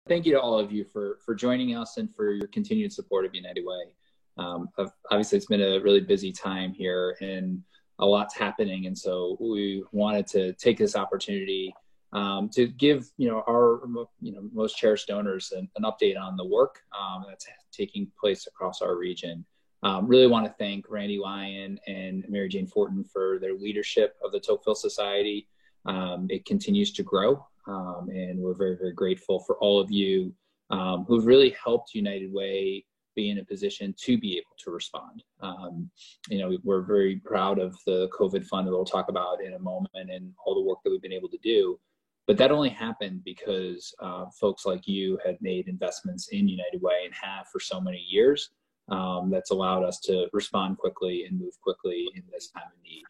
Thank you to all of you for joining us and for your continued support of United Way. Obviously, it's been a really busy time here and a lot's happening. And so we wanted to take this opportunity to give our most cherished donors an update on the work that's taking place across our region. Really want to thank Randy Lyon and Mary Jane Fortin for their leadership of the Tocqueville Society. It continues to grow, and we're very, very grateful for all of you who've really helped United Way be in a position to be able to respond. We're very proud of the COVID fund that we'll talk about in a moment and all the work that we've been able to do. But that only happened because folks like you had made investments in United Way and have for so many years. That's allowed us to respond quickly and move quickly in this time of need.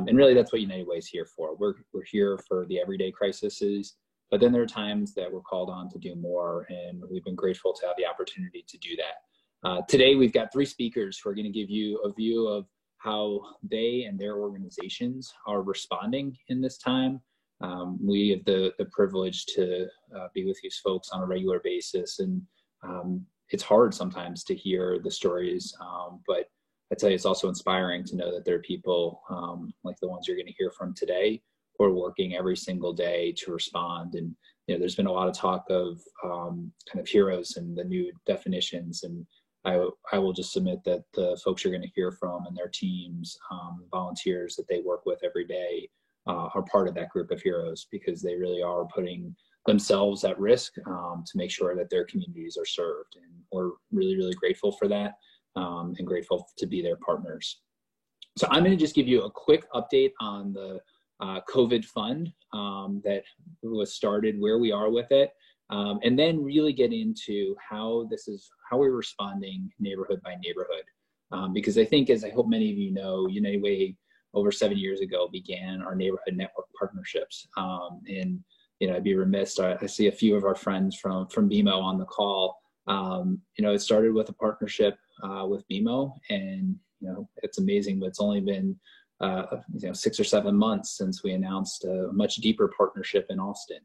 And really, that's what United Way is here for. We're here for the everyday crises, but then there are times that we're called on to do more, and we've been grateful to have the opportunity to do that. Today, we've got three speakers who are going to give you a view of how they and their organizations are responding in this time. We have the privilege to be with these folks on a regular basis, and it's hard sometimes to hear the stories, but I tell you, it's also inspiring to know that there are people like the ones you're going to hear from today who are working every single day to respond. And there's been a lot of talk of kind of heroes and the new definitions. And I will just submit that the folks you're going to hear from and their teams, volunteers that they work with every day, are part of that group of heroes, because they really are putting themselves at risk to make sure that their communities are served. And we're really, really grateful for that. And grateful to be their partners. So I'm going to just give you a quick update on the COVID fund that was started, where we are with it, and then really get into how we're responding neighborhood by neighborhood. Because I think, as I hope many of you know, United Way over 7 years ago began our neighborhood network partnerships. And I'd be remiss. I see a few of our friends from BMO on the call. It started with a partnership with BMO, and it's amazing, but it's only been 6 or 7 months since we announced a much deeper partnership in Austin,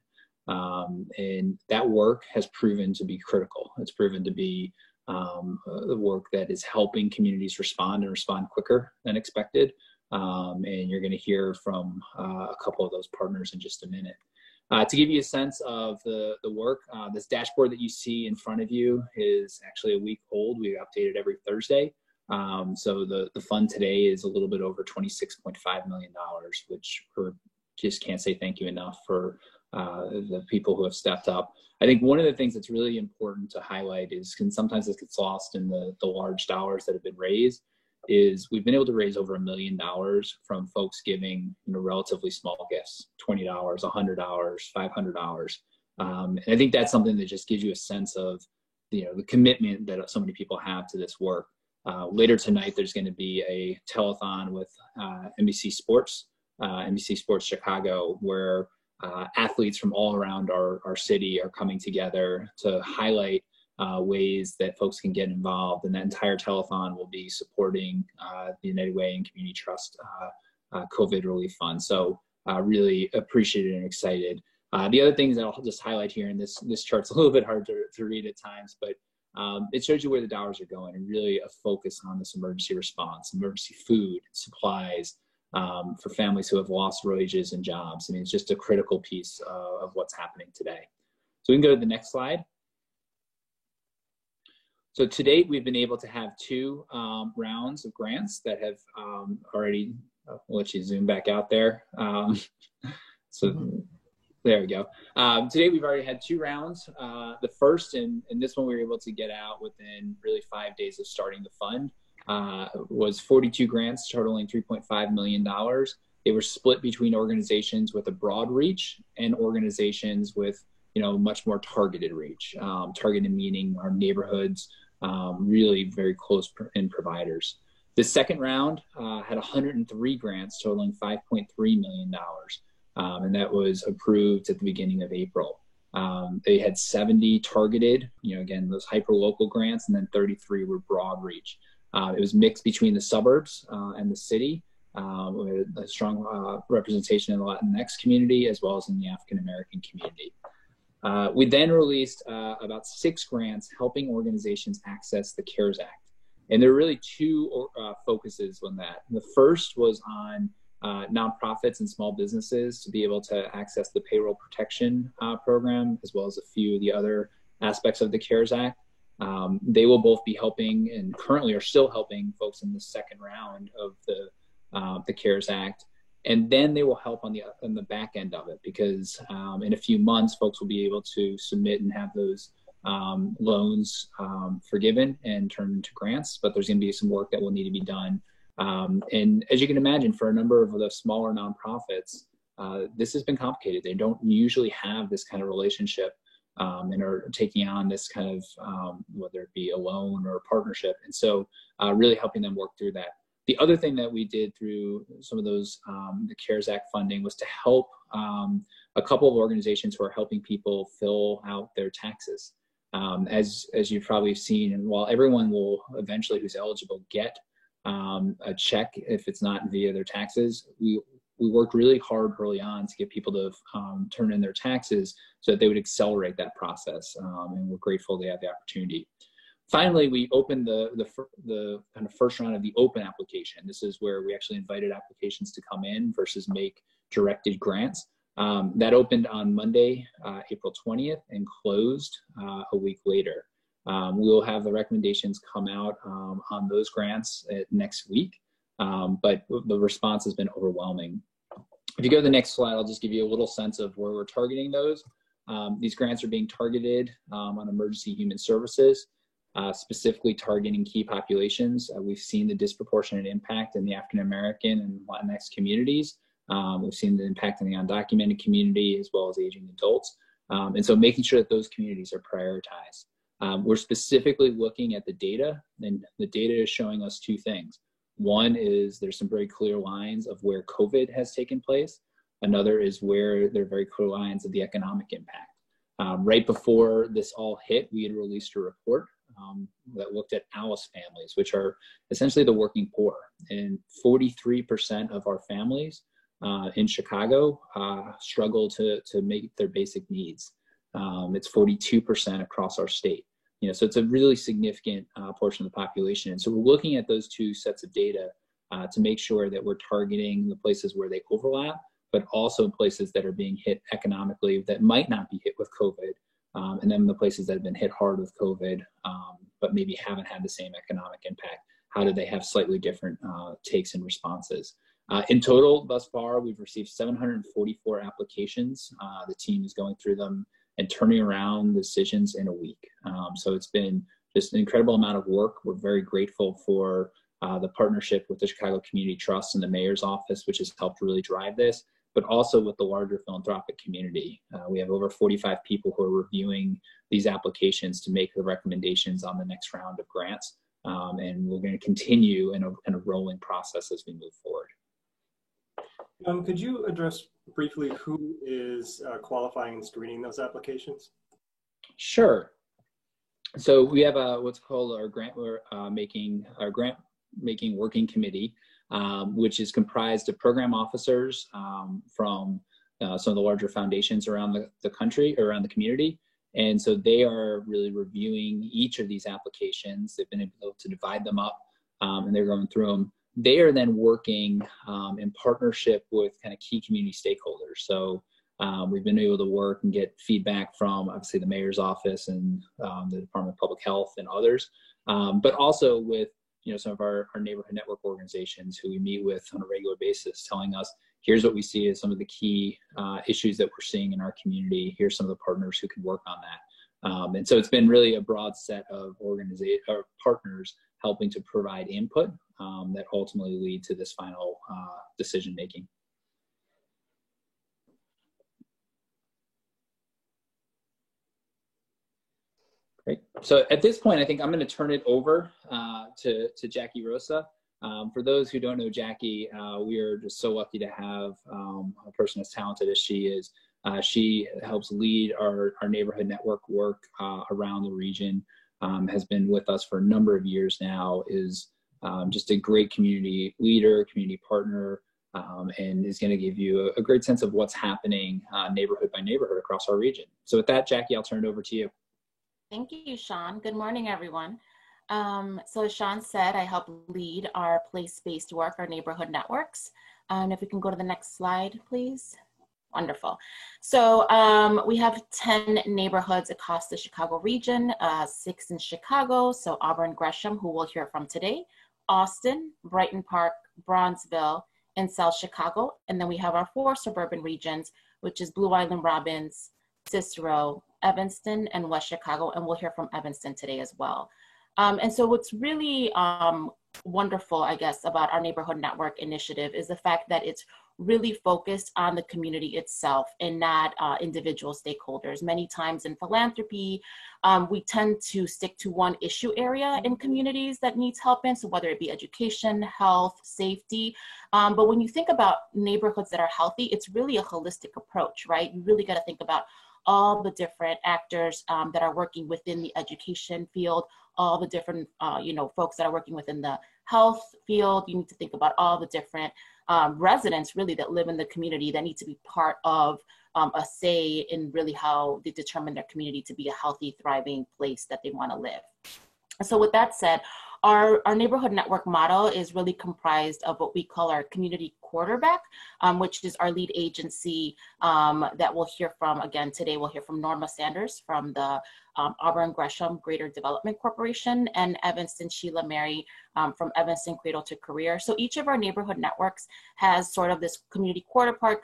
and that work has proven to be critical. It's proven to be the work that is helping communities respond and respond quicker than expected, and you're going to hear from a couple of those partners in just a minute. To give you a sense of the work, this dashboard that you see in front of you is actually a week old. We update it every Thursday. So the fund today is a little bit over $26.5 million, which we just can't say thank you enough for the people who have stepped up. I think one of the things that's really important to highlight is, and sometimes this gets lost in the large dollars that have been raised, is we've been able to raise over $1 million from folks giving relatively small gifts, $20, $100, $500. And I think that's something that just gives you a sense of the commitment that so many people have to this work. Later tonight, there's going to be a telethon with NBC Sports Chicago, where athletes from all around our city are coming together to highlight ways that folks can get involved, and that entire telethon will be supporting the United Way and Community Trust COVID Relief Fund. So really appreciated and excited. The other things that I'll just highlight here, and this chart's a little bit hard to read at times, but it shows you where the dollars are going, and really a focus on this emergency response, emergency food, supplies for families who have lost wages and jobs. I mean, it's just a critical piece of what's happening today. So we can go to the next slide. So to date, we've been able to have 2 rounds of grants that have already, I'll let you zoom back out there. There we go. Today, we've already had 2 rounds. The first, and this one we were able to get out within really 5 days of starting the fund, was 42 grants totaling $3.5 million. They were split between organizations with a broad reach and organizations with much more targeted reach. Targeted meaning our neighborhoods, really very close in providers. The second round had 103 grants totaling $5.3 million, and that was approved at the beginning of April. They had 70 targeted, again, those hyper-local grants, and then 33 were broad reach. It was mixed between the suburbs and the city, with a strong representation in the Latinx community as well as in the African-American community. We then released about 6 grants helping organizations access the CARES Act. And there are really 2 focuses on that. The first was on nonprofits and small businesses to be able to access the payroll protection program, as well as a few of the other aspects of the CARES Act. They will both be helping, and currently are still helping, folks in the second round of the CARES Act. And then they will help on the back end of it, because in a few months, folks will be able to submit and have those loans forgiven and turned into grants. But there's going to be some work that will need to be done. And as you can imagine, for a number of the smaller nonprofits, this has been complicated. They don't usually have this kind of relationship and are taking on this kind of, whether it be a loan or a partnership. And so really helping them work through that. The other thing that we did through some of those, the CARES Act funding, was to help a couple of organizations who are helping people fill out their taxes. As you've probably seen, and while everyone will eventually, who's eligible, get a check if it's not via their taxes, we worked really hard early on to get people to turn in their taxes so that they would accelerate that process. And we're grateful they have the opportunity. Finally, we opened the kind of first round of the open application. This is where we actually invited applications to come in versus make directed grants. That opened on Monday, April 20th, and closed a week later. We'll have the recommendations come out on those grants next week, but the response has been overwhelming. If you go to the next slide, I'll just give you a little sense of where we're targeting those. These grants are being targeted on emergency human services, specifically targeting key populations. We've seen the disproportionate impact in the African American and Latinx communities. We've seen the impact in the undocumented community, as well as aging adults. And so making sure that those communities are prioritized. We're specifically looking at the data, and the data is showing us 2 things. One is there's some very clear lines of where COVID has taken place. Another is where there are very clear lines of the economic impact. Right before this all hit, we had released a report that looked at ALICE families, which are essentially the working poor. And 43% of our families in Chicago struggle to make their basic needs. It's 42% across our state. So it's a really significant portion of the population. And so we're looking at those 2 sets of data to make sure that we're targeting the places where they overlap, but also places that are being hit economically that might not be hit with COVID, and then the places that have been hit hard with COVID, but maybe haven't had the same economic impact. How do they have slightly different takes and responses? In total, thus far, we've received 744 applications. The team is going through them and turning around decisions in a week. So it's been just an incredible amount of work. We're very grateful for the partnership with the Chicago Community Trust and the Mayor's Office, which has helped really drive this, but also with the larger philanthropic community. We have over 45 people who are reviewing these applications to make the recommendations on the next round of grants. And we're going to continue in a kind of rolling process as we move forward. Could you address briefly who is qualifying and screening those applications? Sure. So we have what's called our grant making working committee, which is comprised of program officers from some of the larger foundations around the country, around the community. And so they are really reviewing each of these applications. They've been able to divide them up, and they're going through them. They are then working in partnership with kind of key community stakeholders. So we've been able to work and get feedback from obviously the Mayor's Office and the Department of Public Health and others, but also with some of our neighborhood network organizations who we meet with on a regular basis, telling us, here's what we see as some of the key issues that we're seeing in our community. Here's some of the partners who can work on that. And so it's been really a broad set of partners helping to provide input that ultimately lead to this final decision making. Great. So at this point, I think I'm going to turn it over to Jackie Rosa. For those who don't know Jackie, we are just so lucky to have a person as talented as she is. She helps lead our neighborhood network work around the region, has been with us for a number of years now, is just a great community leader, community partner, and is going to give you a great sense of what's happening neighborhood by neighborhood across our region. So with that, Jackie, I'll turn it over to you. Thank you, Sean. Good morning, everyone. So as Sean said, I help lead our place-based work, our neighborhood networks. And if we can go to the next slide, please. Wonderful. So we have 10 neighborhoods across the Chicago region, 6 in Chicago, so Auburn Gresham, who we'll hear from today, Austin, Brighton Park, Bronzeville, and South Chicago. And then we have our 4 suburban regions, which is Blue Island, Robbins, Cicero, Evanston, and West Chicago. And we'll hear from Evanston today as well. And so what's really wonderful, I guess, about our neighborhood network initiative is the fact that it's really focused on the community itself and not individual stakeholders. Many times in philanthropy, we tend to stick to one issue area in communities that needs help in, so whether it be education, health, safety. But when you think about neighborhoods that are healthy, it's really a holistic approach, right? You really got to think about all the different actors that are working within the education field, all the different, folks that are working within the health field. You need to think about all the different residents really that live in the community that need to be part of a say in really how they determine their community to be a healthy, thriving place that they want to live. So with that said, our neighborhood network model is really comprised of what we call our community quarterback, which is our lead agency that we'll hear from. Again, today we'll hear from Norma Sanders from the Auburn Gresham Greater Development Corporation, and Evanston Sheila Mary from Evanston Cradle to Career. So each of our neighborhood networks has sort of this community quarterback,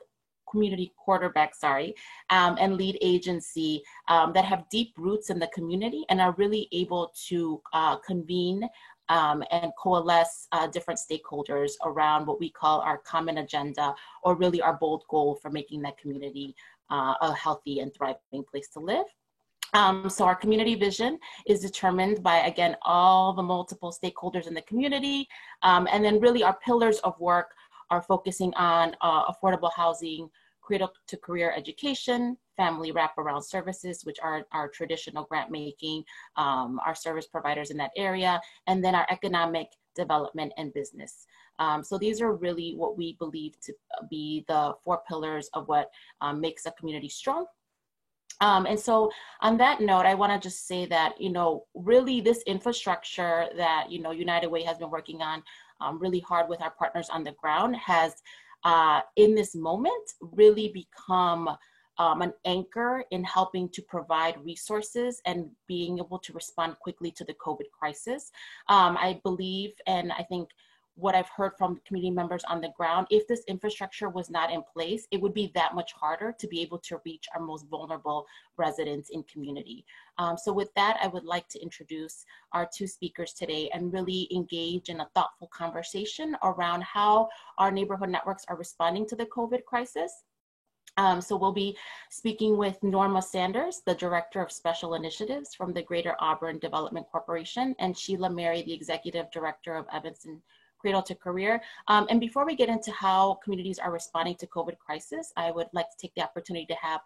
and lead agency that have deep roots in the community and are really able to convene and coalesce different stakeholders around what we call our common agenda, or really our bold goal for making that community a healthy and thriving place to live. So our community vision is determined by, again, all the multiple stakeholders in the community. And then really our pillars of work are focusing on affordable housing, cradle to career education, family wraparound services, which are our traditional grant making, our service providers in that area, and then our economic development and business. So these are really what we believe to be the 4 pillars of what makes a community strong. And so on that note, I want to just say that, really this infrastructure that, United Way has been working on really hard with our partners on the ground has, in this moment, really become an anchor in helping to provide resources and being able to respond quickly to the COVID crisis. I believe, and I think what I've heard from community members on the ground, if this infrastructure was not in place, it would be that much harder to be able to reach our most vulnerable residents in community. So with that, I would like to introduce our 2 speakers today and really engage in a thoughtful conversation around how our neighborhood networks are responding to the COVID crisis. So we'll be speaking with Norma Sanders, the Director of Special Initiatives from the Greater Auburn Development Corporation, and Sheila Mary, the Executive Director of Evanston Cradle to Career. And before we get into how communities are responding to COVID crisis, I would like to take the opportunity to have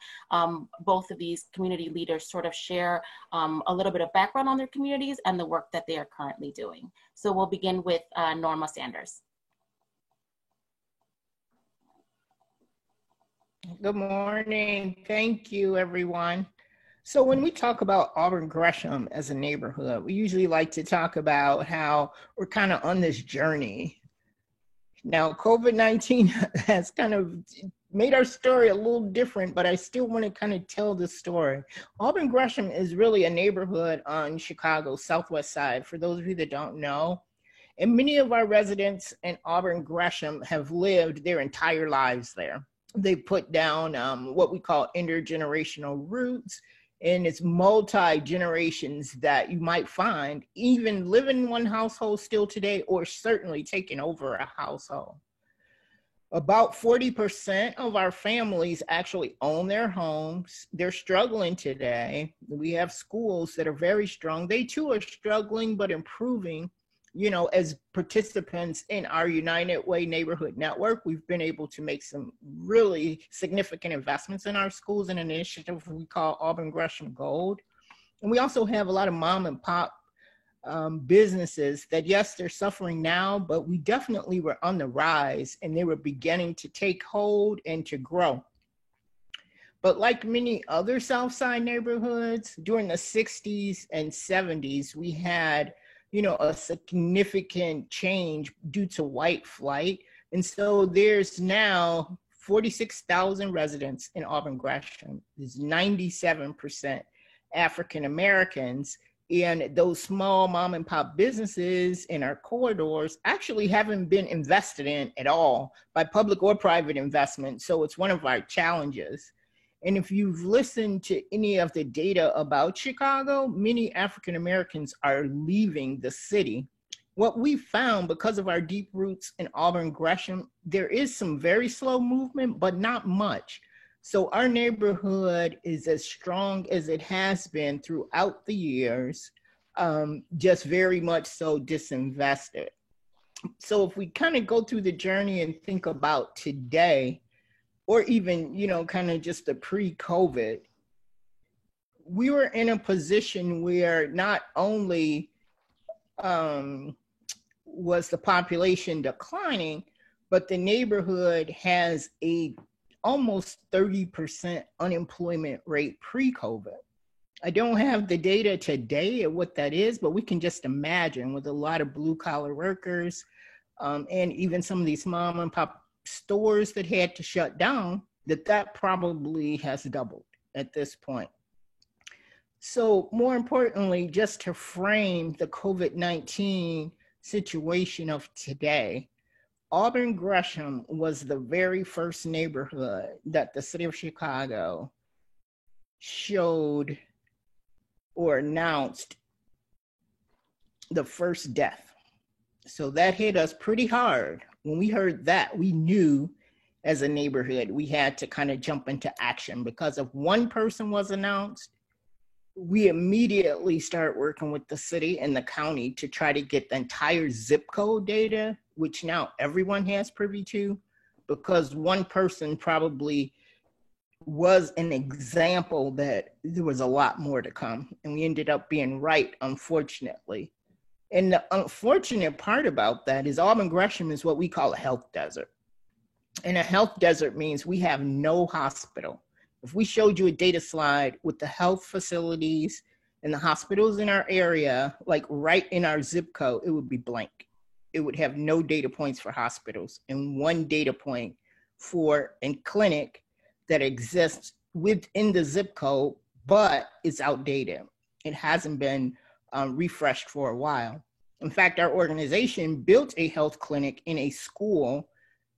both of these community leaders sort of share a little bit of background on their communities and the work that they are currently doing. So we'll begin with Norma Sanders. Good morning. Thank you, everyone. So when we talk about Auburn Gresham as a neighborhood, we usually like to talk about how we're kind of on this journey. Now, COVID-19 has kind of made our story a little different, but I still want to kind of tell the story. Auburn Gresham is really a neighborhood on Chicago's southwest side, for those of you that don't know. And many of our residents in Auburn Gresham have lived their entire lives there. They put down what we call intergenerational roots, and it's multi-generations that you might find even living in one household still today, or certainly taking over a household. About 40% of our families actually own their homes. They're struggling today. We have schools that are very strong. They too are struggling, but improving. As participants in our United Way neighborhood network, we've been able to make some really significant investments in our schools, an initiative we call Auburn Gresham Gold. And we also have a lot of mom and pop businesses that, yes, they're suffering now, but we definitely were on the rise and they were beginning to take hold and to grow. But like many other South Side neighborhoods, during the 60s and 70s, we had, a significant change due to white flight. And so there's now 46,000 residents in Auburn Gresham. There's 97% African Americans. And those small mom and pop businesses in our corridors actually haven't been invested in at all by public or private investment. So it's one of our challenges. And if you've listened to any of the data about Chicago, many African Americans are leaving the city. What we found, because of our deep roots in Auburn Gresham, there is some very slow movement, but not much. So our neighborhood is as strong as it has been throughout the years, just very much so disinvested. So if we kind of go through the journey and think about today, or even, kind of just the pre-COVID, we were in a position where not only was the population declining, but the neighborhood has a almost 30% unemployment rate pre-COVID. I don't have the data today of what that is, but we can just imagine with a lot of blue collar workers and even some of these mom and pop stores that had to shut down, that probably has doubled at this point. So more importantly, just to frame the COVID-19 situation of today, Auburn Gresham was the very first neighborhood that the city of Chicago showed or announced the first death. So that hit us pretty hard. When we heard that, we knew as a neighborhood we had to kind of jump into action, because if one person was announced, we immediately start working with the city and the county to try to get the entire zip code data, which now everyone has privy to, because one person probably was an example that there was a lot more to come. And we ended up being right, unfortunately. And the unfortunate part about that is Auburn Gresham is what we call a health desert. And a health desert means we have no hospital. If we showed you a data slide with the health facilities and the hospitals in our area, like right in our zip code, it would be blank. It would have no data points for hospitals and one data point for a clinic that exists within the zip code, but it's outdated. It hasn't been refreshed for a while. In fact, our organization built a health clinic in a school,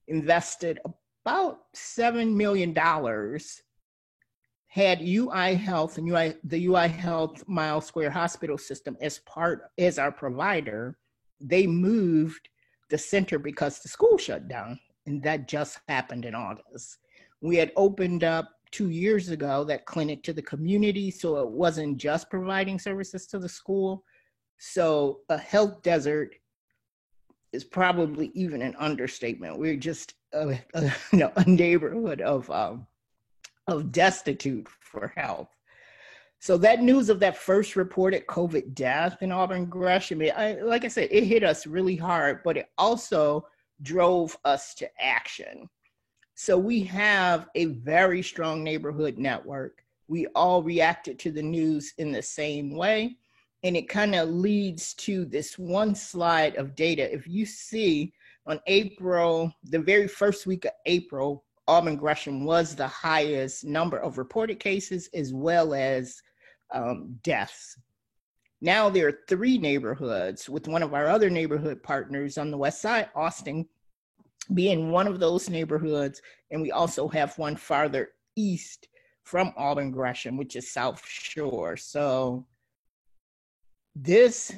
invested about $7 million, had UI Health and the UI Health Mile Square Hospital System as our provider. They moved the center because the school shut down, and that just happened in August. We had opened up 2 years ago that clinic to the community, so it wasn't just providing services to the school. So a health desert is probably even an understatement. We're just a neighborhood of destitute for health. So that news of that first reported COVID death in Auburn Gresham, like I said, it hit us really hard, but it also drove us to action. So we have a very strong neighborhood network. We all reacted to the news in the same way. And it kind of leads to this one slide of data. If you see on April, the very first week of April, Auburn Gresham was the highest number of reported cases as well as deaths. Now there are 3 neighborhoods, with one of our other neighborhood partners on the west side, Austin, being one of those neighborhoods. And we also have one farther east from Auburn Gresham, which is South Shore. So this,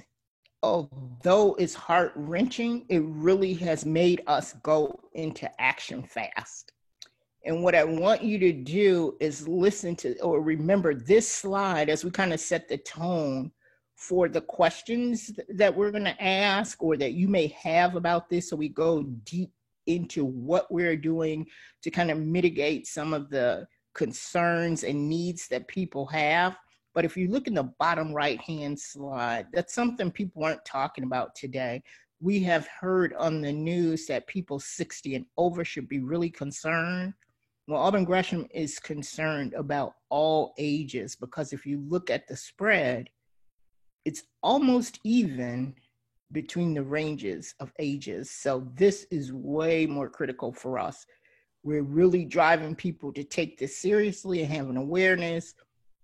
although it's heart-wrenching, it really has made us go into action fast. And what I want you to do is listen to or remember this slide as we kind of set the tone for the questions that we're going to ask or that you may have about this. So we go deep into what we're doing to kind of mitigate some of the concerns and needs that people have. But if you look in the bottom right-hand slide, that's something people aren't talking about today. We have heard on the news that people 60 and over should be really concerned. Well, Auburn Gresham is concerned about all ages, because if you look at the spread, it's almost even between the ranges of ages. So this is way more critical for us. We're really driving people to take this seriously and have an awareness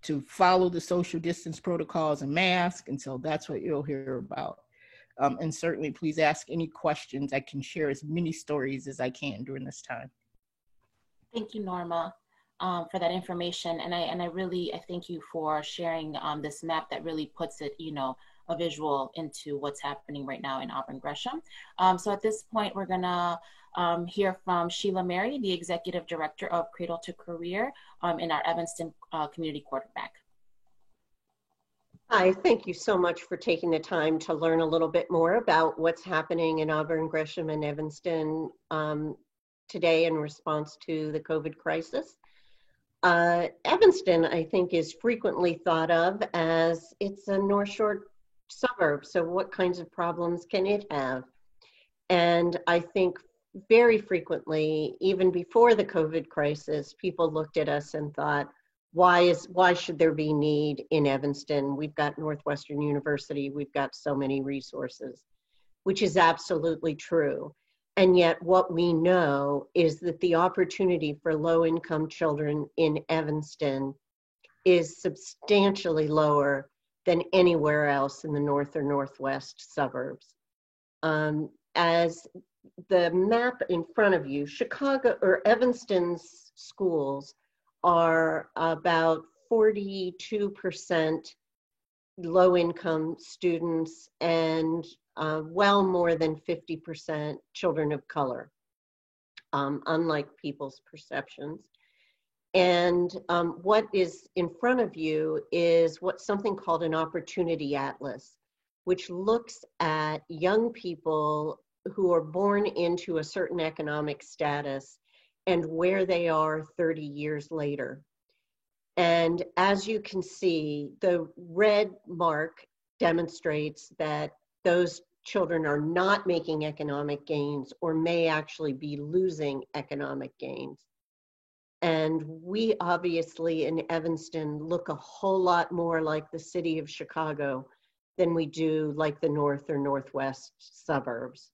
to follow the social distance protocols and masks. And so that's what you'll hear about. And certainly please ask any questions. I can share as many stories as I can during this time. Thank you, Norma, for that information. And I thank you for sharing this map that really puts it, a visual into what's happening right now in Auburn Gresham. So at this point, we're gonna hear from Sheila Mary, the Executive Director of Cradle to Career in our Evanston Community Quarterback. Hi, thank you so much for taking the time to learn a little bit more about what's happening in Auburn, Gresham, and Evanston today in response to the COVID crisis. Evanston, I think, is frequently thought of as it's a North Shore suburb, so what kinds of problems can it have? And I think very frequently, even before the COVID crisis, people looked at us and thought, why should there be need in Evanston? We've got Northwestern University, we've got so many resources, which is absolutely true. And yet what we know is that the opportunity for low-income children in Evanston is substantially lower than anywhere else in the north or northwest suburbs. As the map in front of you, Chicago or Evanston's schools are about 42% low-income students and well more than 50% children of color, unlike people's perceptions. And what is in front of you is something called an opportunity atlas, which looks at young people who are born into a certain economic status and where they are 30 years later. And as you can see, the red mark demonstrates that those children are not making economic gains or may actually be losing economic gains. And we obviously in Evanston look a whole lot more like the city of Chicago than we do like the north or northwest suburbs.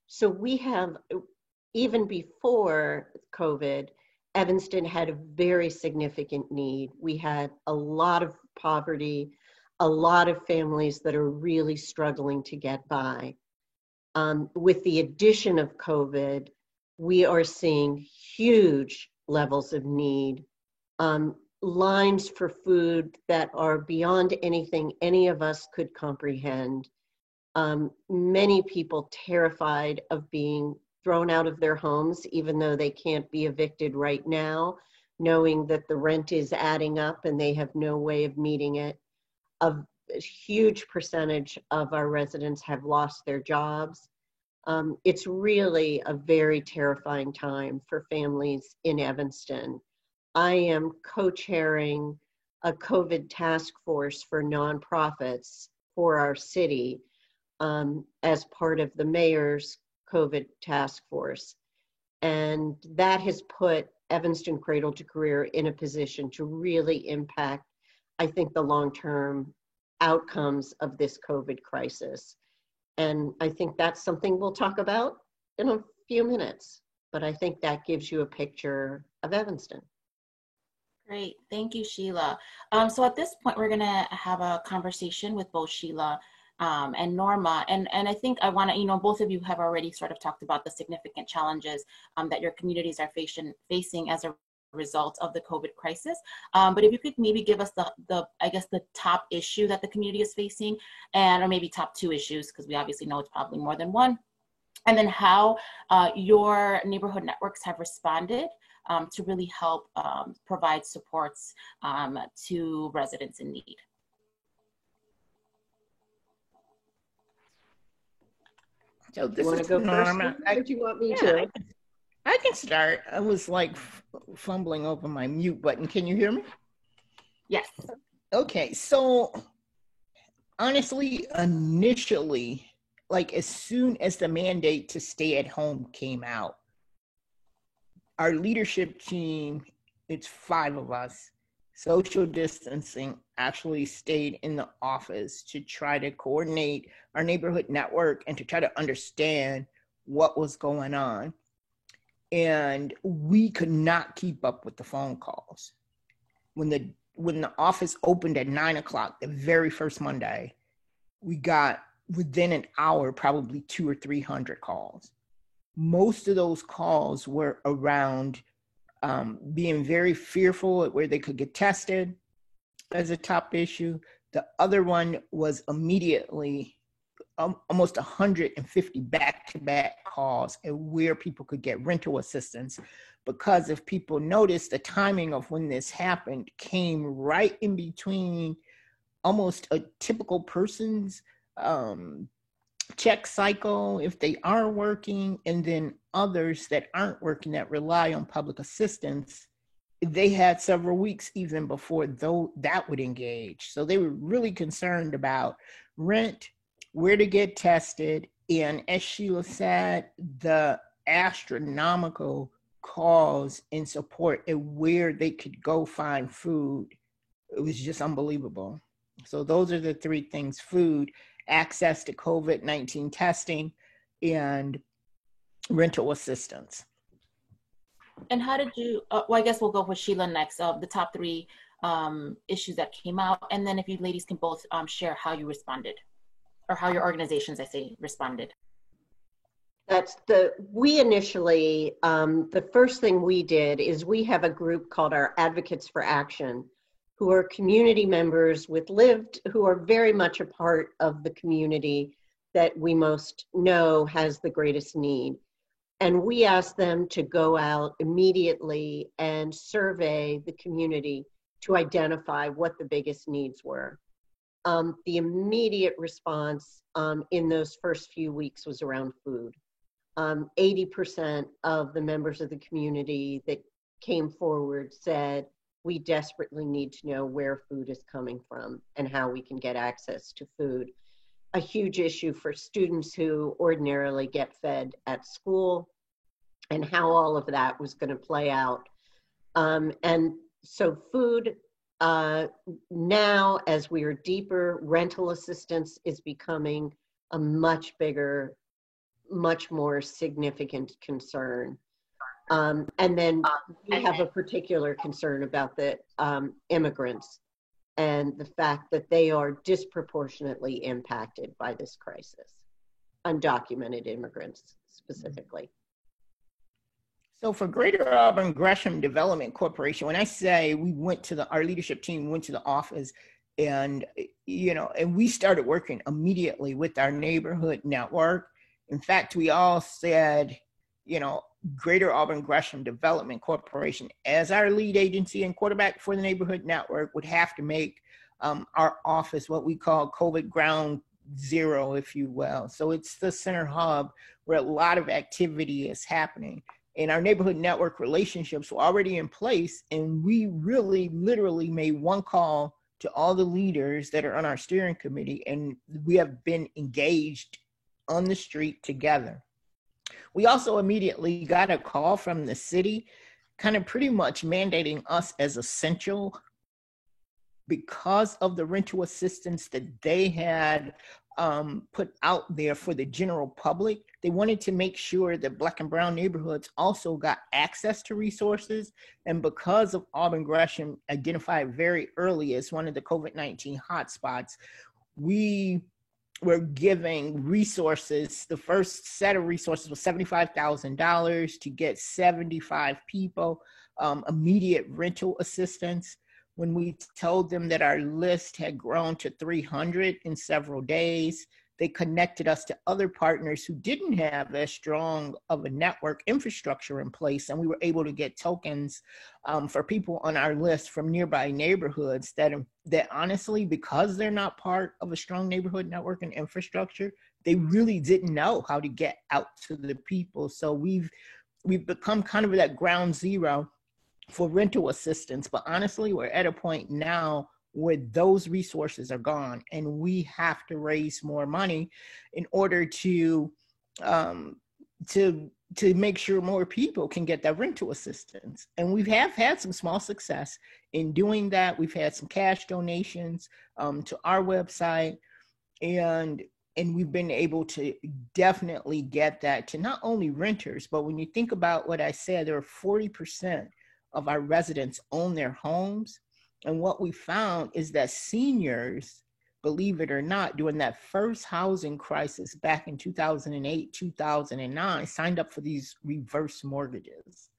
So we have, even before COVID, Evanston had a very significant need. We had a lot of poverty, a lot of families that are really struggling to get by. With the addition of COVID, we are seeing huge levels of need, lines for food that are beyond anything any of us could comprehend. Many people terrified of being thrown out of their homes, even though they can't be evicted right now, knowing that the rent is adding up and they have no way of meeting it. A huge percentage of our residents have lost their jobs. It's really a very terrifying time for families in Evanston. I am co-chairing a COVID task force for nonprofits for our city as part of the mayor's COVID task force. And that has put Evanston Cradle to Career in a position to really impact, I think, the long-term outcomes of this COVID crisis. And I think that's something we'll talk about in a few minutes, but I think that gives you a picture of Evanston. Great, thank you, Sheila. So at this point, we're gonna have a conversation with both Sheila and Norma. And I think I wanna, both of you have already sort of talked about the significant challenges that your communities are facing as a result of the COVID crisis. But if you could maybe give us I guess the top issue that the community is facing, or maybe top two issues, because we obviously know it's probably more than one. And then how your neighborhood networks have responded to really help provide supports to residents in need. So Do you want to go first, or do you want me to? I can start. I was like fumbling over my mute button. Can you hear me? Yes. Okay, so honestly, initially, like as soon as the mandate to stay at home came out, our leadership team, it's 5 of us, social distancing, actually stayed in the office to try to coordinate our neighborhood network and to try to understand what was going on. And we could not keep up with the phone calls. When the office opened at 9 o'clock, the very first Monday, we got within an hour probably 200 or 300 calls. Most of those calls were around being very fearful at where they could get tested as a top issue. The other one was immediately almost 150 back-to-back calls at where people could get rental assistance, because if people noticed, the timing of when this happened came right in between almost a typical person's check cycle if they are working, and then others that aren't working that rely on public assistance. They had several weeks even before though that would engage. So they were really concerned about rent, where to get tested, and as Sheila said, the astronomical calls in support and where they could go find food. It was just unbelievable. So those are the 3 things: food, access to COVID-19 testing, and rental assistance. And how did you, well, I guess we'll go with Sheila next, the top 3 issues that came out. And then if you ladies can both share how you responded, or how your organizations, I say, responded. We initially, the first thing we did is we have a group called our Advocates for Action, who are community members who are very much a part of the community that we most know has the greatest need. And we asked them to go out immediately and survey the community to identify what the biggest needs were. The immediate response in those first few weeks was around food. 80% of the members of the community that came forward said, we desperately need to know where food is coming from and how we can get access to food. A huge issue for students who ordinarily get fed at school, and how all of that was going to play out. And so food, now as we are deeper, rental assistance is becoming a much bigger, much more significant concern. And then we have a particular concern about the immigrants and the fact that they are disproportionately impacted by this crisis, undocumented immigrants specifically. So for Greater Auburn Gresham Development Corporation, when I say our leadership team went to the office and we started working immediately with our neighborhood network. In fact, we all said, Greater Auburn Gresham Development Corporation, as our lead agency and quarterback for the neighborhood network, would have to make our office what we call COVID ground zero, if you will. So it's the center hub where a lot of activity is happening. And our neighborhood network relationships were already in place. And we really literally made one call to all the leaders that are on our steering committee. And we have been engaged on the street together. We also immediately got a call from the city, kind of pretty much mandating us as essential because of the rental assistance that they had put out there for the general public. They wanted to make sure that Black and brown neighborhoods also got access to resources. And because of Auburn Gresham identified very early as one of the COVID-19 hotspots, we were giving resources. The first set of resources was $75,000 to get 75 people immediate rental assistance. When we told them that our list had grown to 300 in several days, they connected us to other partners who didn't have as strong of a network infrastructure in place, and we were able to get tokens for people on our list from nearby neighborhoods that honestly, because they're not part of a strong neighborhood network and infrastructure, they really didn't know how to get out to the people. So we've become kind of that ground zero for rental assistance. But honestly, we're at a point now where those resources are gone, and we have to raise more money in order to um, to make sure more people can get that rental assistance. And we have had some small success in doing that. We've had some cash donations to our website, and we've been able to definitely get that to not only renters, but when you think about what I said, there are 40% of our residents own their homes. And what we found is that seniors, believe it or not, during that first housing crisis back in 2008, 2009, signed up for these reverse mortgages.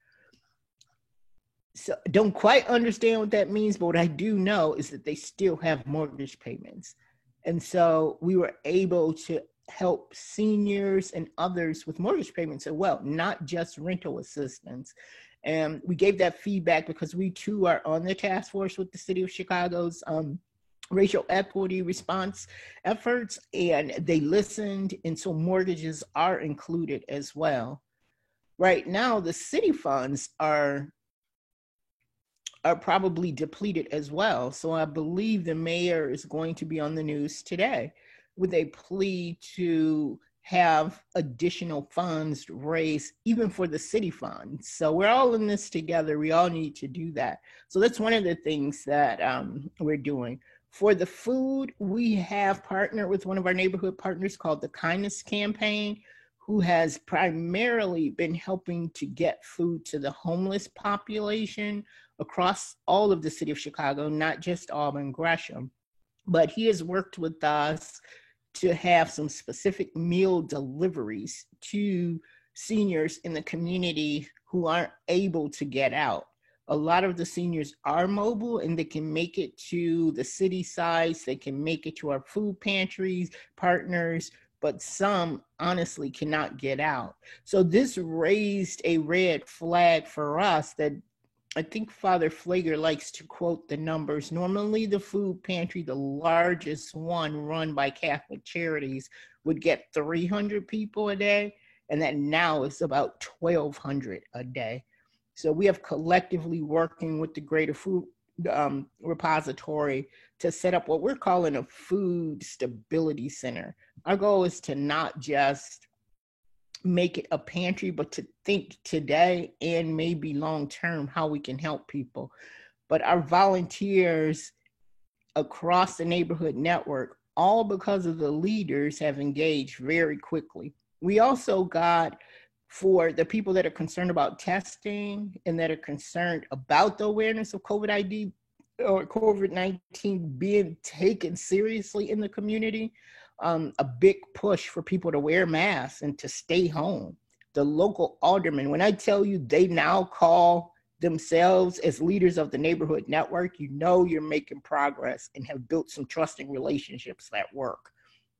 So I don't quite understand what that means, but what I do know is that they still have mortgage payments. And so we were able to help seniors and others with mortgage payments as well, not just rental assistance. And we gave that feedback because we too are on the task force with the City of Chicago's racial equity response efforts, and they listened, and so mortgages are included as well. Right now, the city funds are probably depleted as well. So I believe the mayor is going to be on the news today with a plea to have additional funds raised even for the city funds. So we're all in this together. We all need to do that. So that's one of the things that we're doing. For the food, we have partnered with one of our neighborhood partners called the Kindness Campaign, who has primarily been helping to get food to the homeless population across all of the city of Chicago, not just Auburn Gresham. But he has worked with us to have some specific meal deliveries to seniors in the community who aren't able to get out. A lot of the seniors are mobile and they can make it to the city sites, they can make it to our food pantries, partners, but some honestly cannot get out. So this raised a red flag for us that I think Father Flager likes to quote the numbers. Normally the food pantry, the largest one run by Catholic Charities, would get 300 people a day, and that now is about 1,200 a day. So we have collectively working with the Greater Food Repository to set up what we're calling a food stability center. Our goal is to not just make it a pantry, but to think today and maybe long-term how we can help people. But our volunteers across the neighborhood network, all because of the leaders, have engaged very quickly. We also got, for the people that are concerned about testing and that are concerned about the awareness of COVID-19 being taken seriously in the community, a big push for people to wear masks and to stay home. The local aldermen, when I tell you they now call themselves as leaders of the neighborhood network, you know you're making progress and have built some trusting relationships that work.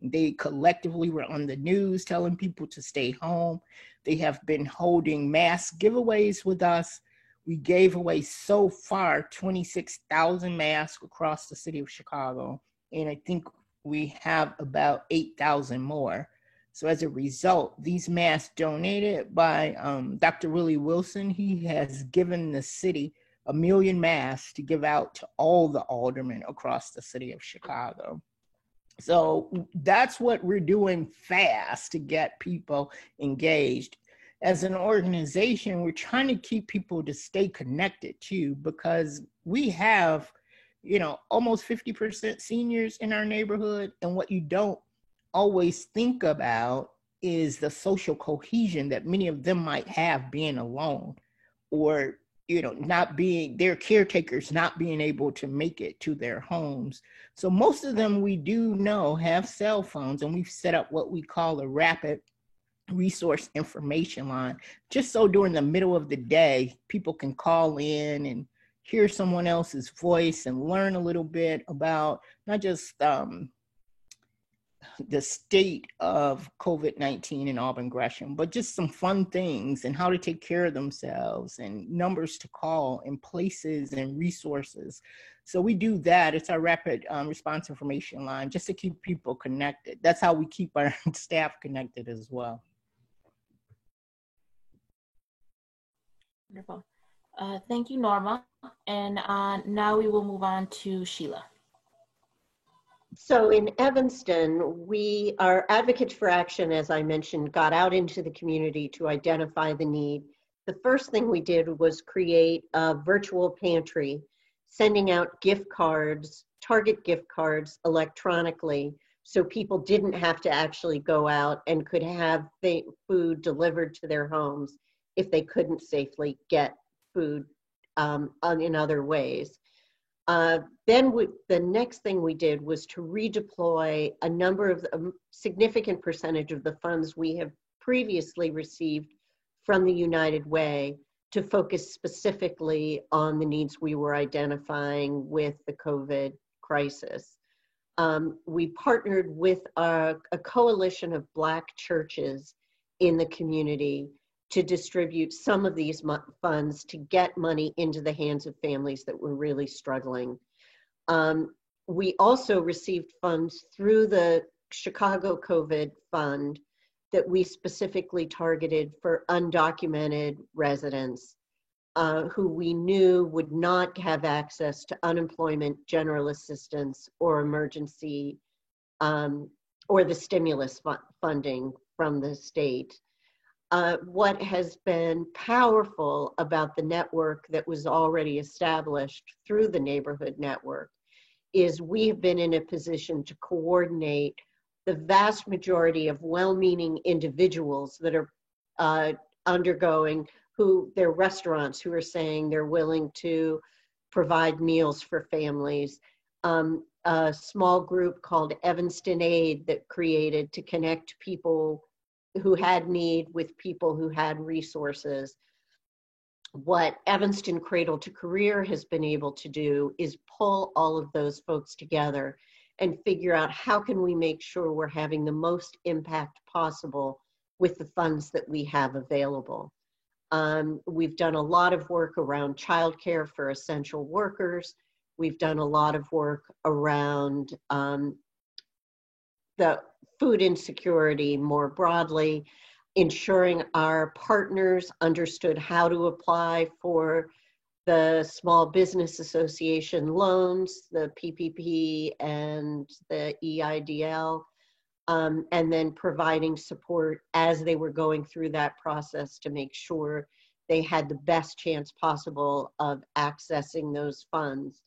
They collectively were on the news telling people to stay home. They have been holding mask giveaways with us. We gave away so far 26,000 masks across the city of Chicago, and I think we have about 8,000 more. So as a result, these masks donated by Dr. Willie Wilson, he has given the city 1 million masks to give out to all the aldermen across the city of Chicago. So that's what we're doing fast to get people engaged. As an organization, we're trying to keep people to stay connected too, because we have, almost 50% seniors in our neighborhood. And what you don't always think about is the social cohesion that many of them might have being alone, or, not being, their caretakers not being able to make it to their homes. So most of them, we do know, have cell phones, and we've set up what we call a rapid resource information line, just so during the middle of the day, people can call in and hear someone else's voice and learn a little bit about not just the state of COVID-19 in Auburn Gresham, but just some fun things and how to take care of themselves and numbers to call and places and resources. So we do that. It's our rapid response information line just to keep people connected. That's how we keep our staff connected as well. Wonderful. Thank you, Norma. And now we will move on to Sheila. So in Evanston, our Advocates for Action, as I mentioned, got out into the community to identify the need. The first thing we did was create a virtual pantry, sending out gift cards, Target gift cards electronically, so people didn't have to actually go out and could have food delivered to their homes if they couldn't safely get food in other ways. Then the next thing we did was to redeploy a number of a significant percentage of the funds we have previously received from the United Way to focus specifically on the needs we were identifying with the COVID crisis. We partnered with a coalition of Black churches in the community to distribute some of these funds to get money into the hands of families that were really struggling. We also received funds through the Chicago COVID Fund that we specifically targeted for undocumented residents who we knew would not have access to unemployment, general assistance, or emergency, or the stimulus funding from the state. What has been powerful about the network that was already established through the neighborhood network is we have been in a position to coordinate the vast majority of well-meaning individuals that are undergoing, they're restaurants who are saying they're willing to provide meals for families. A small group called Evanston Aid that created to connect people who had need with people who had resources. What Evanston Cradle to Career has been able to do is pull all of those folks together and figure out how can we make sure we're having the most impact possible with the funds that we have available. We've done a lot of work around childcare for essential workers. We've done a lot of work around the food insecurity more broadly, ensuring our partners understood how to apply for the Small Business Association loans, the PPP and the EIDL, and then providing support as they were going through that process to make sure they had the best chance possible of accessing those funds.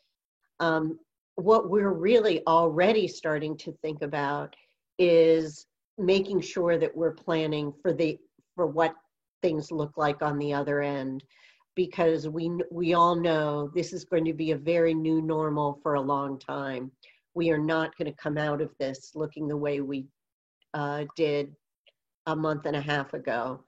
What we're really already starting to think about is making sure that we're planning for what things look like on the other end, because we all know this is going to be a very new normal for a long time. We are not going to come out of this looking the way we did a month and a half ago.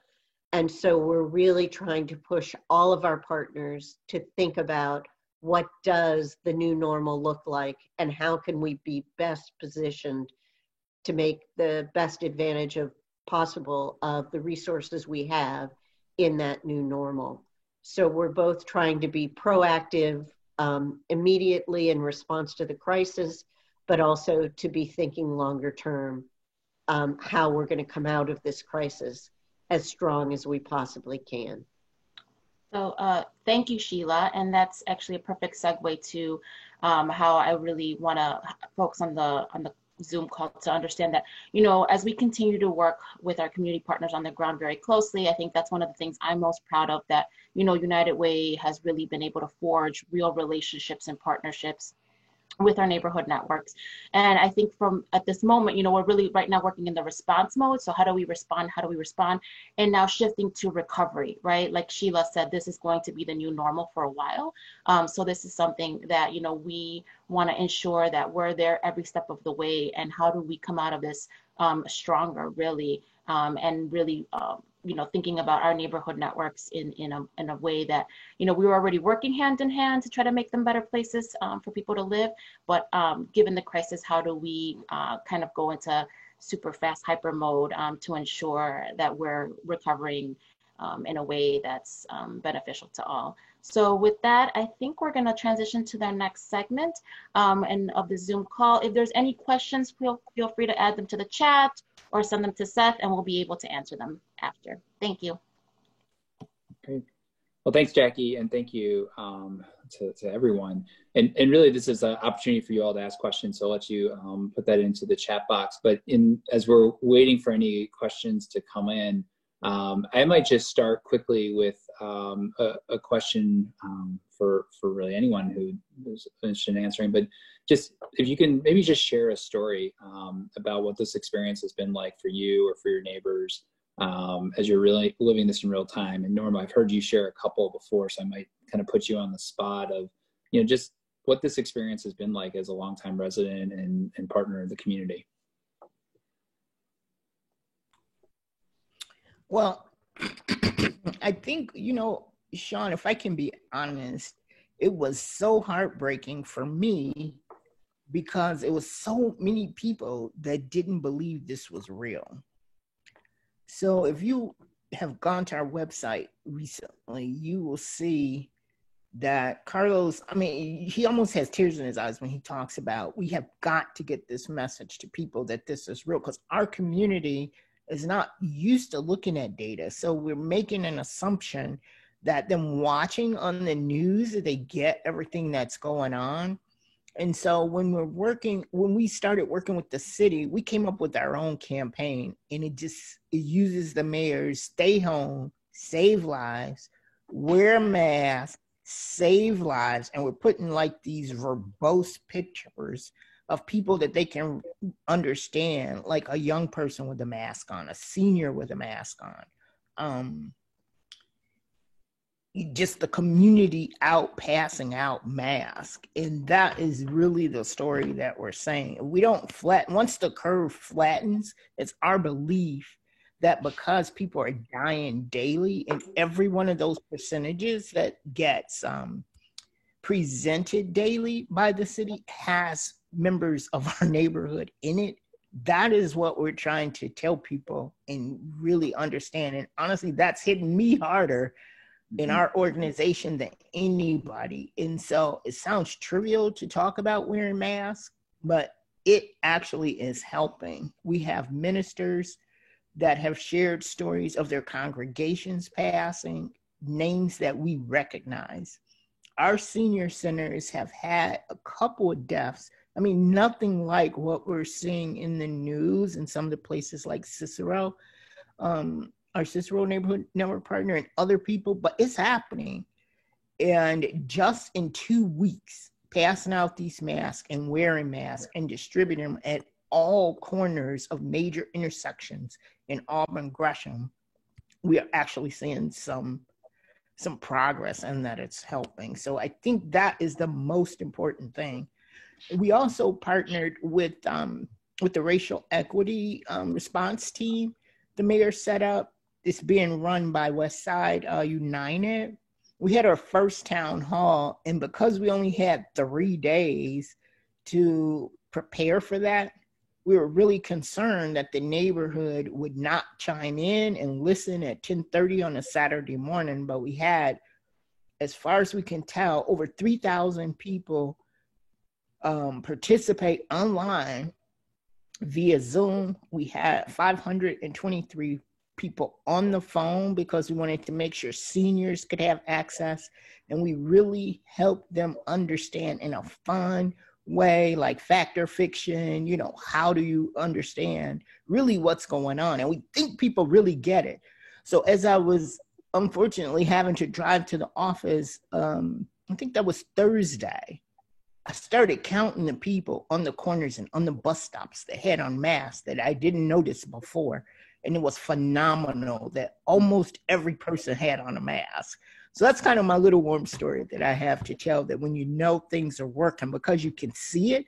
And so we're really trying to push all of our partners to think about what does the new normal look like and how can we be best positioned to make the best advantage possible of the resources we have in that new normal. So we're both trying to be proactive immediately in response to the crisis, but also to be thinking longer term how we're going to come out of this crisis as strong as we possibly can. So thank you, Sheila. And that's actually a perfect segue to how I really want to focus on the Zoom call to understand that, as we continue to work with our community partners on the ground very closely, I think that's one of the things I'm most proud of, that, United Way has really been able to forge real relationships and partnerships with our neighborhood networks. And I think at this moment, we're really right now working in the response mode. So how do we respond? And now shifting to recovery, right? Like Sheila said, this is going to be the new normal for a while. So this is something that, we want to ensure that we're there every step of the way. And how do we come out of this stronger, really, and really, thinking about our neighborhood networks in a way that, we were already working hand in hand to try to make them better places for people to live. But given the crisis, how do we kind of go into super fast hyper mode to ensure that we're recovering in a way that's beneficial to all. So with that, I think we're going to transition to the next segment and of the Zoom call. If there's any questions, feel free to add them to the chat or send them to Seth, and we'll be able to answer them after. Thank you. Great. Well, thanks, Jackie, and thank you to everyone. And really, this is an opportunity for you all to ask questions, so I'll let you put that into the chat box. But as we're waiting for any questions to come in, I might just start quickly with a question for really anyone who is interested in answering. But just if you can maybe just share a story about what this experience has been like for you or for your neighbors as you're really living this in real time. And Norma, I've heard you share a couple before, so I might kind of put you on the spot of, just what this experience has been like as a longtime resident and partner in the community. Well, I think, Sean, if I can be honest, it was so heartbreaking for me because it was so many people that didn't believe this was real. So if you have gone to our website recently, you will see that Carlos, he almost has tears in his eyes when he talks about, we have got to get this message to people that this is real, because our community is not used to looking at data. So we're making an assumption that them watching on the news, they get everything that's going on. And so when we started working with the city, we came up with our own campaign, and it uses the mayor's stay home, save lives, wear masks, save lives. And we're putting like these verbose pictures of people that they can understand, like a young person with a mask on, a senior with a mask on. Just the community passing out masks. And that is really the story that we're saying. We don't once the curve flattens, it's our belief that because people are dying daily, and every one of those percentages that gets presented daily by the city has members of our neighborhood in it. That is what we're trying to tell people and really understand. And honestly, that's hitting me harder in our organization than anybody. And so it sounds trivial to talk about wearing masks, but it actually is helping. We have ministers that have shared stories of their congregations passing, names that we recognize. Our senior centers have had a couple of deaths. Nothing like what we're seeing in the news in some of the places like Cicero, our Cicero Neighborhood Network partner, and other people, but it's happening. And just in 2 weeks, passing out these masks and wearing masks and distributing them at all corners of major intersections in Auburn, Gresham, we are actually seeing some progress, and that it's helping. So I think that is the most important thing. We also partnered with the racial equity response team the mayor set up. It's being run by West Side United. We had our first town hall, and because we only had 3 days to prepare for that, we were really concerned that the neighborhood would not chime in and listen at 10:30 on a Saturday morning. But we had, as far as we can tell, over 3,000 people participate online via Zoom. We had 523 people on the phone because we wanted to make sure seniors could have access, and we really helped them understand in a fun way, like fact or fiction, how do you understand really what's going on? And we think people really get it. So as I was unfortunately having to drive to the office, I think that was Thursday, I started counting the people on the corners and on the bus stops that had on masks that I didn't notice before. And it was phenomenal that almost every person had on a mask. So that's kind of my little warm story that I have to tell, that when things are working because you can see it.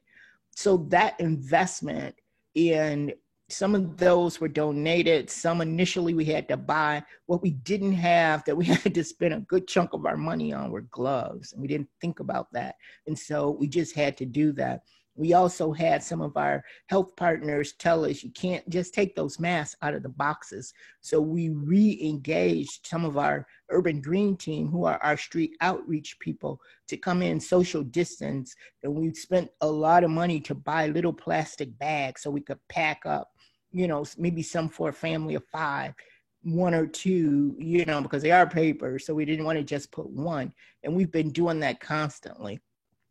So that investment in some of those were donated. Some initially we had to buy. What we didn't have that we had to spend a good chunk of our money on were gloves. And we didn't think about that. And so we just had to do that. We also had some of our health partners tell us you can't just take those masks out of the boxes. So we re-engaged some of our urban green team, who are our street outreach people, to come in social distance. And we spent a lot of money to buy little plastic bags so we could pack up, maybe some for a family of 5, one or two, because they are paper. So we didn't want to just put one. And we've been doing that constantly.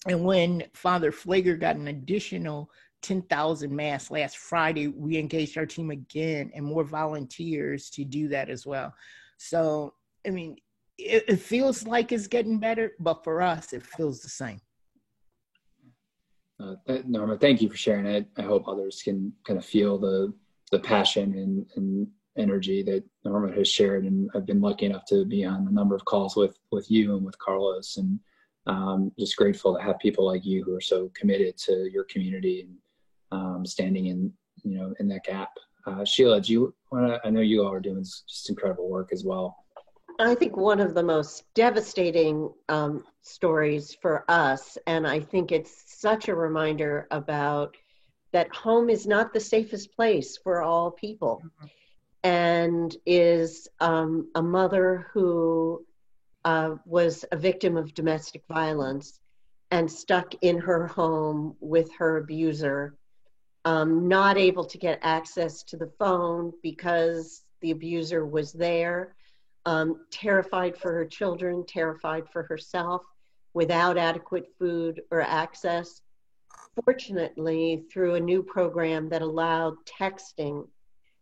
And when Father Pfleger got an additional 10,000 masks last Friday, we engaged our team again and more volunteers to do that as well. So, I mean, it feels like it's getting better, but for us, it feels the same. Norma, thank you for sharing it. I hope others can kind of feel the passion and energy that Norma has shared. And I've been lucky enough to be on a number of calls with you and with Carlos, and just grateful to have people like you who are so committed to your community and standing in that gap. Sheila, I know you all are doing just incredible work as well. I think one of the most devastating stories for us, and I think it's such a reminder about that home is not the safest place for all people, and is a mother who was a victim of domestic violence and stuck in her home with her abuser, not able to get access to the phone because the abuser was there. Terrified for her children, terrified for herself, without adequate food or access. Fortunately, through a new program that allowed texting,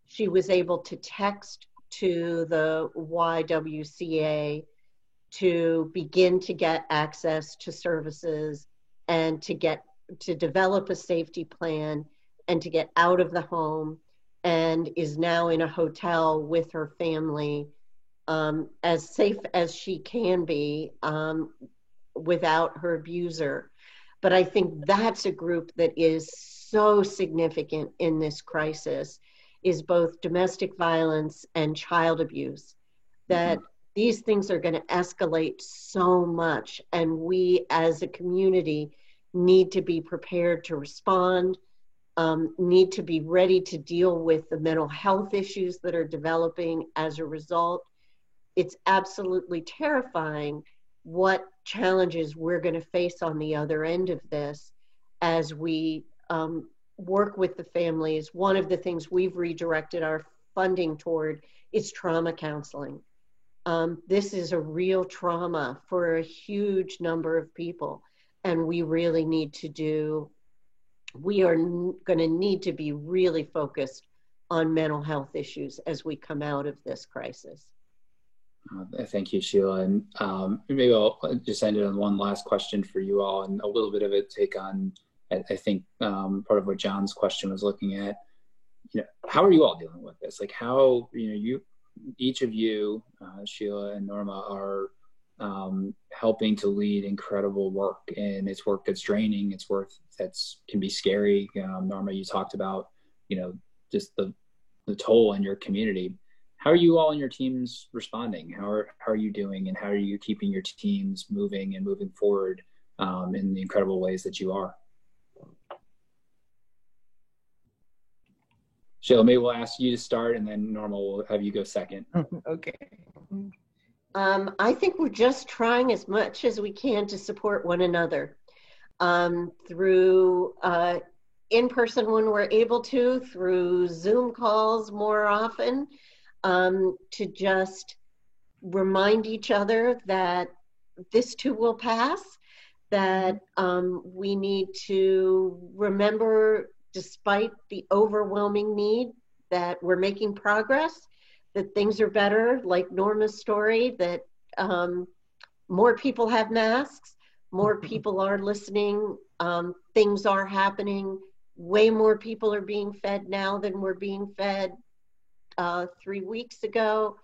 she was able to text to the YWCA to begin to get access to services and to develop a safety plan and to get out of the home, and is now in a hotel with her family, as safe as she can be, without her abuser. But I think that's a group that is so significant in this crisis, is both domestic violence and child abuse, that these things are going to escalate so much, and we as a community need to be prepared to respond, need to be ready to deal with the mental health issues that are developing as a result. It's absolutely terrifying what challenges we're going to face on the other end of this as we work with the families. One of the things we've redirected our funding toward is trauma counseling. This is a real trauma for a huge number of people, and we really need to we are going to need to be really focused on mental health issues as we come out of this crisis. Thank you, Sheila. And maybe I'll just end it on one last question for you all, and a little bit of a take on, I think, part of what John's question was looking at. How are you all dealing with this? Like, how, each of you, Sheila and Norma, are helping to lead incredible work, and it's work that's draining. It's work can be scary. Norma, you talked about, just the toll on your community. How are you all and your teams responding? How are you doing, and how are you keeping your teams moving forward in the incredible ways that you are? Sheila, maybe we'll ask you to start, and then Norma will have you go second. Okay. I think we're just trying as much as we can to support one another through in person when we're able to, through Zoom calls more often, to just remind each other that this too will pass, that we need to remember, despite the overwhelming need, that we're making progress, that things are better, like Norma's story, that more people have masks, more people are listening, things are happening, way more people are being fed now than were being fed 3 weeks ago,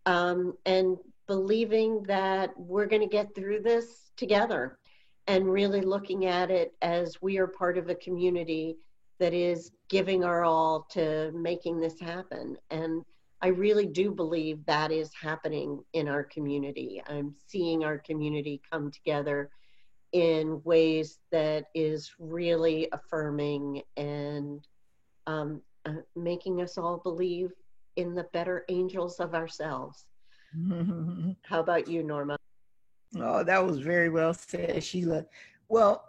and believing that we're going to get through this together, and really looking at it as we are part of a community that is giving our all to making this happen. And I really do believe that is happening in our community. I'm seeing our community come together in ways that is really affirming and making us all believe in the better angels of ourselves. How about you, Norma? Oh, that was very well said, Sheila. Well,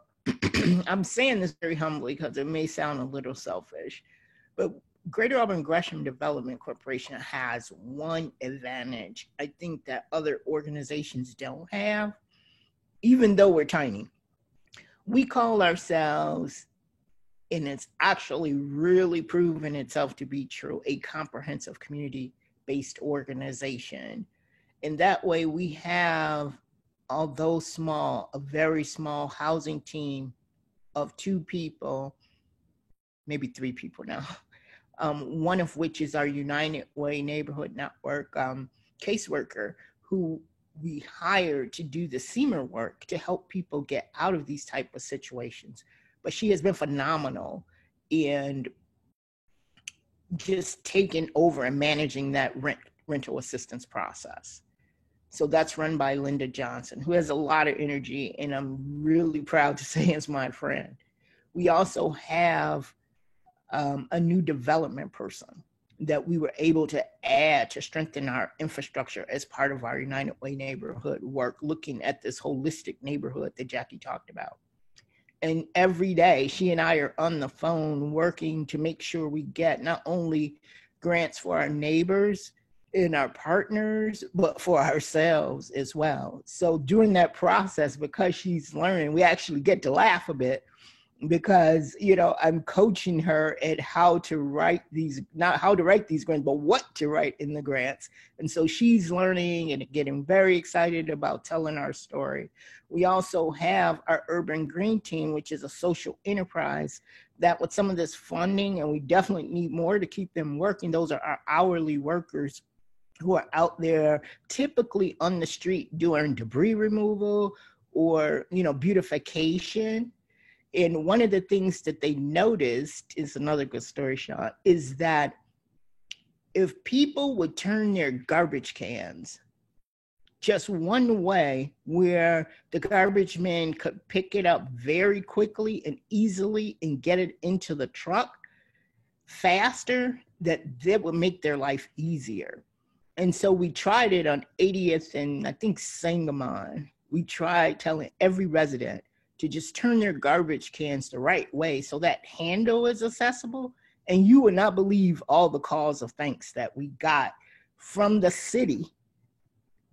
I'm saying this very humbly because it may sound a little selfish, but Greater Auburn Gresham Development Corporation has one advantage I think that other organizations don't have, even though we're tiny. We call ourselves, and it's actually really proven itself to be true, a comprehensive community-based organization. And that way we have, although small, a very small housing team of 2 people, maybe 3 people now, one of which is our United Way Neighborhood Network caseworker, who we hired to do the SEMER work to help people get out of these type of situations. But she has been phenomenal in just taking over and managing that rental assistance process. So that's run by Linda Johnson, who has a lot of energy, and I'm really proud to say is my friend. We also have a new development person that we were able to add to strengthen our infrastructure as part of our United Way neighborhood work, looking at this holistic neighborhood that Jackie talked about. And every day, she and I are on the phone working to make sure we get not only grants for our neighbors and our partners, but for ourselves as well. So during that process, because she's learning, we actually get to laugh a bit, because, you know, I'm coaching her at how to write these, not how to write these grants, but what to write in the grants. And so she's learning and getting very excited about telling our story. We also have our Urban Green Team, which is a social enterprise that with some of this funding, and we definitely need more to keep them working, those are our hourly workers who are out there typically on the street doing debris removal or, you know, beautification. And one of the things that they noticed is another good story, Sean, is that if people would turn their garbage cans just one way where the garbage man could pick it up very quickly and easily and get it into the truck faster, that would make their life easier. And so we tried it on 80th and I think Sangamon. We tried telling every resident to just turn their garbage cans the right way so that handle is accessible. And you would not believe all the calls of thanks that we got from the city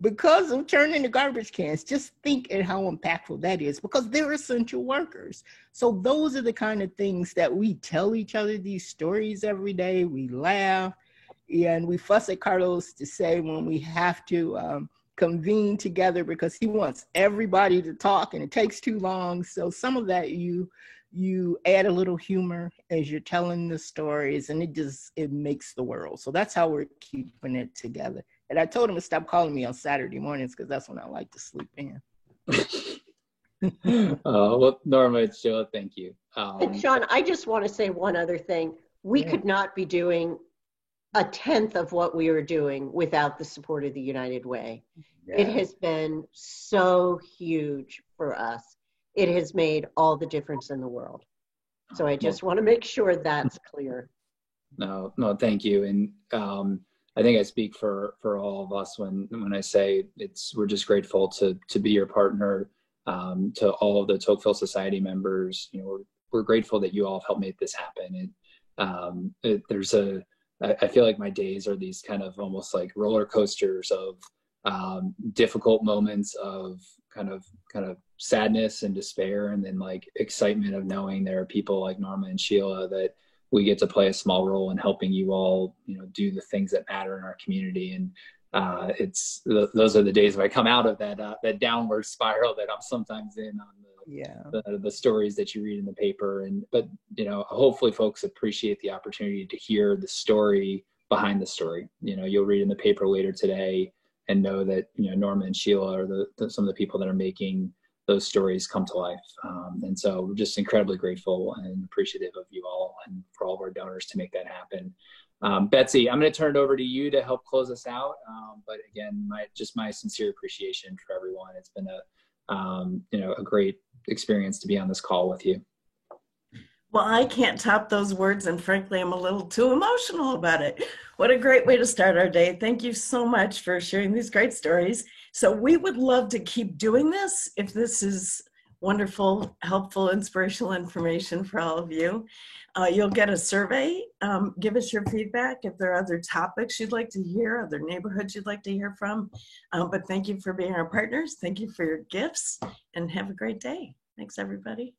because of turning the garbage cans. Just think at how impactful that is, because they're essential workers. So those are the kind of things that we tell each other these stories every day. We laugh and we fuss at Carlos to say when we have to convene together because he wants everybody to talk and it takes too long. So some of that you add a little humor as you're telling the stories, and it makes the world. So that's how we're keeping it together. And I told him to stop calling me on Saturday mornings because that's when I like to sleep in. Well, Norma, it's Joe. Thank you. And Sean, I just want to say one other thing. We could not be doing a tenth of what we are doing without the support of the United Way. Yeah. It has been so huge for us. It has made all the difference in the world. So I just want to make sure that's clear. No, thank you. And I think I speak for all of us when I say we're just grateful to be your partner, to all of the Tocqueville Society members. You know, we're grateful that you all have helped make this happen. And I feel like my days are these kind of almost like roller coasters of difficult moments of kind of sadness and despair, and then like excitement of knowing there are people like Norma and Sheila that we get to play a small role in helping you all, you know, do the things that matter in our community. And those are the days when I come out of that downward spiral that I'm sometimes in on the stories that you read in the paper. But you know, hopefully folks appreciate the opportunity to hear the story behind the story. You know, you'll read in the paper later today and know that, you know, Norma and Sheila are some of the people that are making those stories come to life. And so we're just incredibly grateful and appreciative of you all and for all of our donors to make that happen. Betsy, I'm going to turn it over to you to help close us out. But again, my sincere appreciation for everyone. It's been a great experience to be on this call with you. Well, I can't top those words, and frankly, I'm a little too emotional about it. What a great way to start our day. Thank you so much for sharing these great stories. So we would love to keep doing this if this is wonderful, helpful, inspirational information for all of you. You'll get a survey. Give us your feedback if there are other topics you'd like to hear, other neighborhoods you'd like to hear from. But thank you for being our partners. Thank you for your gifts, and have a great day. Thanks, everybody.